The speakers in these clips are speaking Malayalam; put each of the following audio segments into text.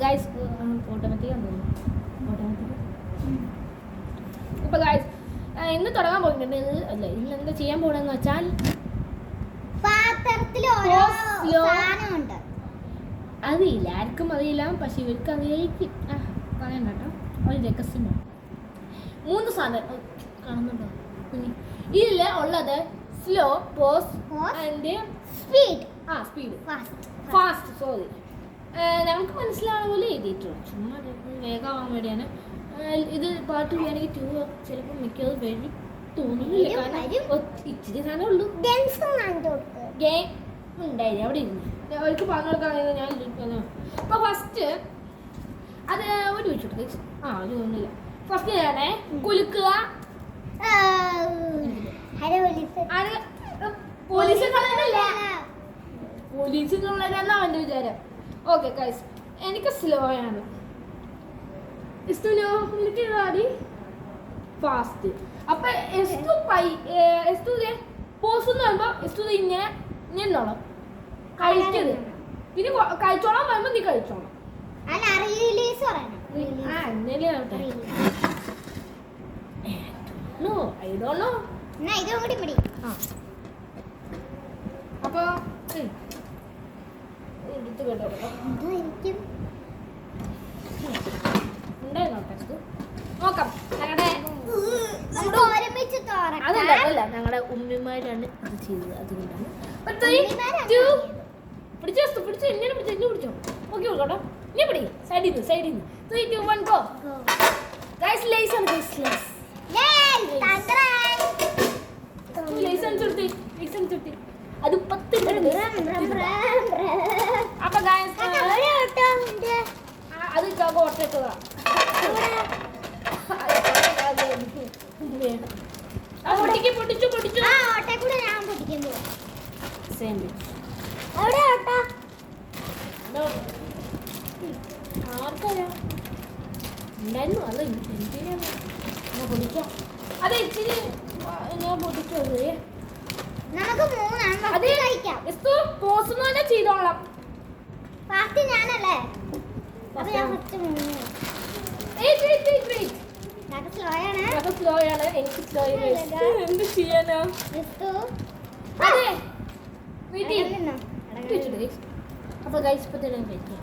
ഗൈസ് ഓട്ടോമാറ്റിക് അപ്പോൾ ഗൈസ് ഇന്ന് തുടങ്ങാൻ പോകുന്നുണ്ട്. അല്ല ഇന്ന് എന്താ ചെയ്യാൻ പോകണമെന്ന് വെച്ചാൽ പാത്രത്തിൽ ഓരോ സാധനമുണ്ട്. അറിയില്ല, ആർക്കും അറിയില്ല, പക്ഷെ ഇവർക്ക് അറിയായിരിക്കും. പറയണ്ട കേട്ടോ, ഒരു രഹസ്യമാണ്. 3 സാധനം കാണുന്നുണ്ടോ? ഇതിൽ ഉള്ളത് slow, pause and speed. Speed, fast. Sorry, നമുക്ക് മനസ്സിലാവുന്ന പോലെ എഴുതിയിട്ടുള്ളൂ. ചുമ്മാ വേഗമാവാൻ വേണ്ടിയാണ്. ഇത് പാട്ട് ചെയ്യുകയാണെങ്കിൽ 2 ചിലപ്പോൾ മിക്കത് വരും തോന്നുന്നില്ല. കാരണം ഇച്ചിരി സാധനം ഉള്ളൂ. ഗെയിം ഉണ്ടായില്ല, അവിടെ ഇരുന്നു അവർക്ക് പറഞ്ഞു കൊടുക്കാണെങ്കിൽ ഞാൻ ഇരിക്കുന്നു. അപ്പോൾ ഫസ്റ്റ് അത് ഒരു വെച്ചിട്ട് അത് തോന്നില്ല. ഫസ്റ്റ് ഞാനേ കുലുക്കുക. പോലീസുകളെന്നാ എൻ്റെ വിചാരം. ഓക്കെ ഗൈസ്, എനിക്ക് സ്ലോ ആണ്. ഫാസ്റ്റ്. അപ്പൊ പോസ് എന്ന് പറയുമ്പോ ഇങ്ങനെ നിന്നോളാം, കഴിക്കരുത്. പിന്നെ കഴിച്ചോളാൻ പറയുമ്പോ നീ കഴിച്ചോളാം. അപ്പൊ എടുത്ത് കേട്ടോ നോക്കാം. അതല്ല, ഞങ്ങളുടെ ഉമ്മിമാരാണ് അത് ചെയ്തത്, അതുകൊണ്ടാണ്. പിടിച്ചോ ഇങ്ങനെ പിടിച്ചോ. ഓക്കെ കേട്ടോ, ഇനി പിടി സൈഡിൽ നിന്ന് 3, 2, 1 ഗോ. ഗൈസ് ലൈസൻസ് ചുട്ടി അത് 10. അപ്പൊ ഗൈസ് അത് ഓട്ടേക്കതാ. പൊട്ടിച്ചു. ആർക്കറിയാം ഉണ്ടായിരുന്നു. അത് എന്തിനാണ് ഞാൻ പൊടിക്കാം. അത് ഇച്ചിരി ഞാൻ പൊടിച്ചത്. പോസ് തന്നെ ചെയ്തോളാം. ഞാനല്ലേ സ്ലോ ആണ്. എനിക്ക് സ്ലോ എന്ത് ചെയ്യാനാ? അപ്പൊ ഗൈസ് ഇപ്പൊ തന്നെ കഴിക്കാം.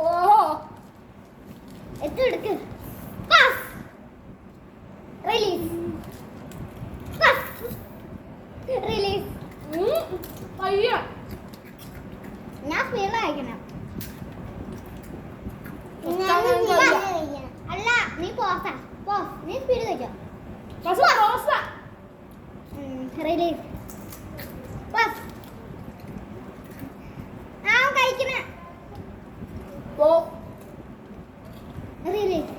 ഓഹോ എടുക്ക്. റിലീസ്. ഞാൻ സ്പീഡ് കഴിക്കണം. അല്ല, നീ പോസ് നീ സ്പീഡ് കഴിച്ചോ. റിലീസ്. കഴിക്കണേ. റിലീസ്.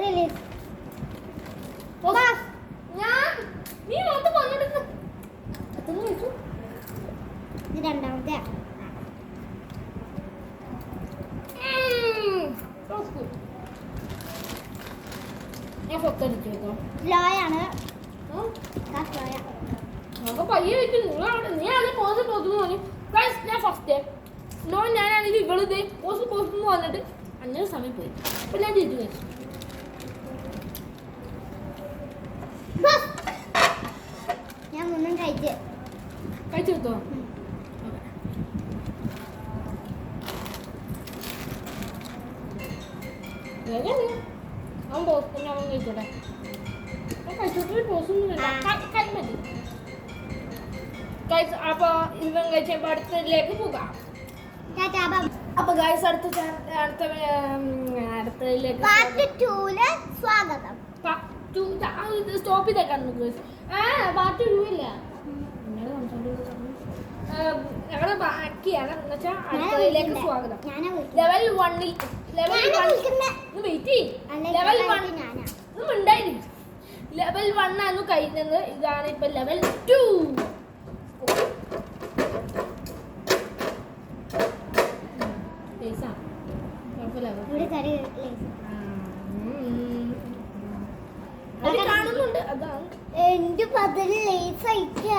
റിലീസ്. നീ മൊത്തം പങ്കെടുക്ക. രണ്ടാമത്തെ സ്ലോയാണ്. പയ്യെ വെച്ചു. നീ അത് പോസ് പോന്നു. ഞാൻ ഫസ്റ്റ് സ്ലോ ഞാനാണെങ്കിൽ ഇവള് പോസ് പോസ് വന്നിട്ട് അങ്ങനെ സമയം പോയി. അപ്പൊ ഞാൻ ചെയ്തു വെച്ചു. ഞാൻ മുന്നും കഴിച്ചെടുത്തോ. അവൻ പോസ് തന്നെ അവൻ കഴിച്ചോട്ടെ. കഴിച്ചോട്ട് പോസൊന്നും അപ്പൊ ഇവൻ കഴിച്ചപ്പോ അടുത്തതിലേക്ക് പോകാം. അപ്പൊ ഗൈസ് അടുത്തതിലേക്ക് സ്വാഗതം. സ്റ്റോപ്പ് ചെയ്തേക്കാണ് പാർട്ട് 2 ഇല്ല. ഞങ്ങള് ബാക്കിയാണ് എന്ന് വെച്ചാൽ അടുത്തതിലേക്ക് സ്വാഗതം. ലെവൽ 1 വെയിറ്റ് ലെവൽ 1 ഉണ്ടായിരുന്നു. ലെവൽ 1 ആണ് കഴിഞ്ഞത്. ഇതാണ് ഇപ്പൊ ലെവൽ 2. കാണുന്നുണ്ട്. അതാണ് അതിൽ ലേസ് അയക്കുക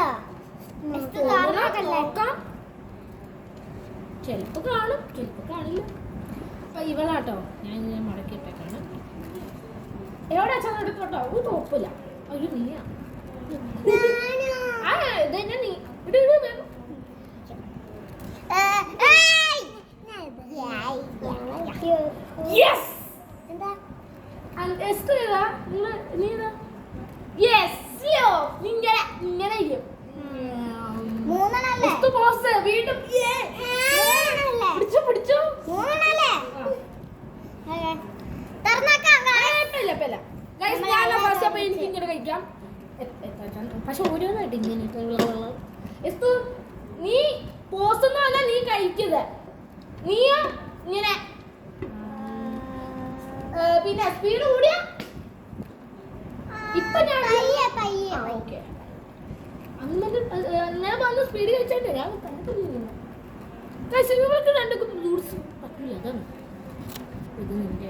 നോക്കാം. ചിലപ്പോ കാണും, ചിലപ്പോ കാണില്ല. അപ്പൊ ഇവളാട്ടോ ഞാൻ ഇങ്ങനെ മടക്കിയിട്ടേക്കാണ്. എവിടെ അച്ഛൻ എടുത്തോട്ടോ, ഒരു കുഴപ്പമില്ല. ഒരു നീയാ ഇതന്നെ നീ ഇട് ഇട് വേഗം. Yes! എസ്തു ഏതാ? നീ ഏതാ? Yes! യോ! ഇങ്ങനെ ഇരിക്കും. എസ്തു boss, വീണ്ടും പിടിച്ചു. കുഴപ്പമില്ല. Guys, ഞാനാ first, അപ്പൊ എനിക്ക് ഇങ്ങനെ കഴിക്കാം. പക്ഷെ ഓരോന്നായിട്ട് ഇങ്ങനെ എസ്തു നീ പോസ്റ്റൊന്നുമല്ല, നീ കഴിക്കുന്നത്. നീ ഇങ്ങനെ പിന്നെ സ്പീഡ് കൂടിയ ഇപ്പൊ ഞാൻ അങ്ങനെ വന്ന് സ്പീഡ് കഴിച്ചോണ്ട് ഞാൻ കശുകൾക്ക് രണ്ട് ഫ്രൂട്ട്സ് പറ്റില്ല. അതാണ് ഇത് നിന്റെ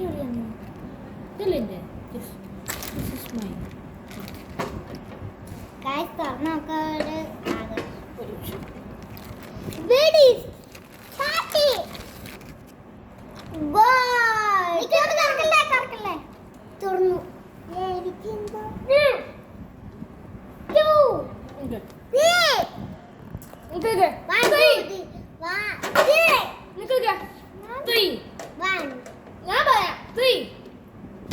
എവിടെയാണ് ഇതല്ലേ എൻ്റെ തുറന്നു ഞാൻ പറയാം 3,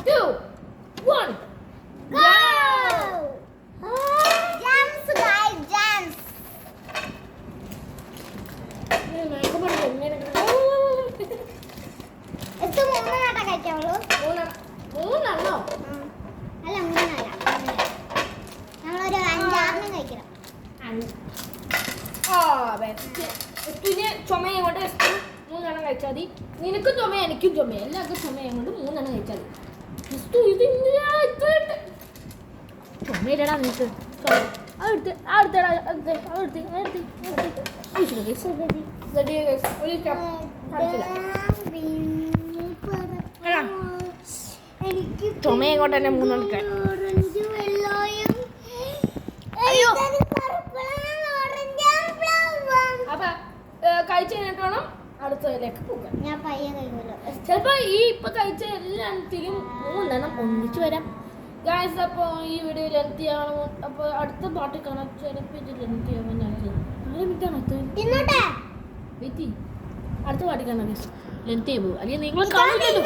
2, 1 മൂന്നെണ്ണോ? അല്ല മൂന്നല്ല, നമ്മളൊരു 5-6 കഴിക്കണം. പിന്നെ ചുമ കൊണ്ട് മൂന്നെണ്ണം കഴിച്ചാൽ മതി. നിനക്കും ചുമ എനിക്കും ചുമ, എല്ലാവർക്കും ചുമ കൊണ്ട് മൂന്നെണ്ണം കഴിച്ചാൽ മതി. ഇത് ചുമയില്ലടാ നിനക്ക്. ചുമയും കൊണ്ട് തന്നെ മൂന്നെണ്ണം. അയ്യോ അപ്പൊ കഴിച്ചു കഴിഞ്ഞിട്ട് വേണം അടുത്തതിലേക്ക് പോകാൻ. ഞാൻ പയ്യെ കഴിക്കുമല്ലോ. ചിലപ്പോ ഈ ഇപ്പൊ കഴിച്ച എല്ലാത്തിലും മൂന്നെണ്ണം ഒന്നിച്ചു വരാം. ഗായ്സ്, അപ്പോൾ ഈ വീഡിയോ ലെങ്തി ആണോ? അപ്പോൾ അടുത്ത പാട്ട് കാണാം. ചിലപ്പോൾ ഇത് ലെങ്തി ആവാൻ ഞാനത് 4 മിനിറ്റാണ് വെയിറ്റ്. അടുത്ത പാട്ട് കാണാം. ലെങ്തി ആയി പോകും, അല്ലെങ്കിൽ നിങ്ങൾ കാണില്ലല്ലോ.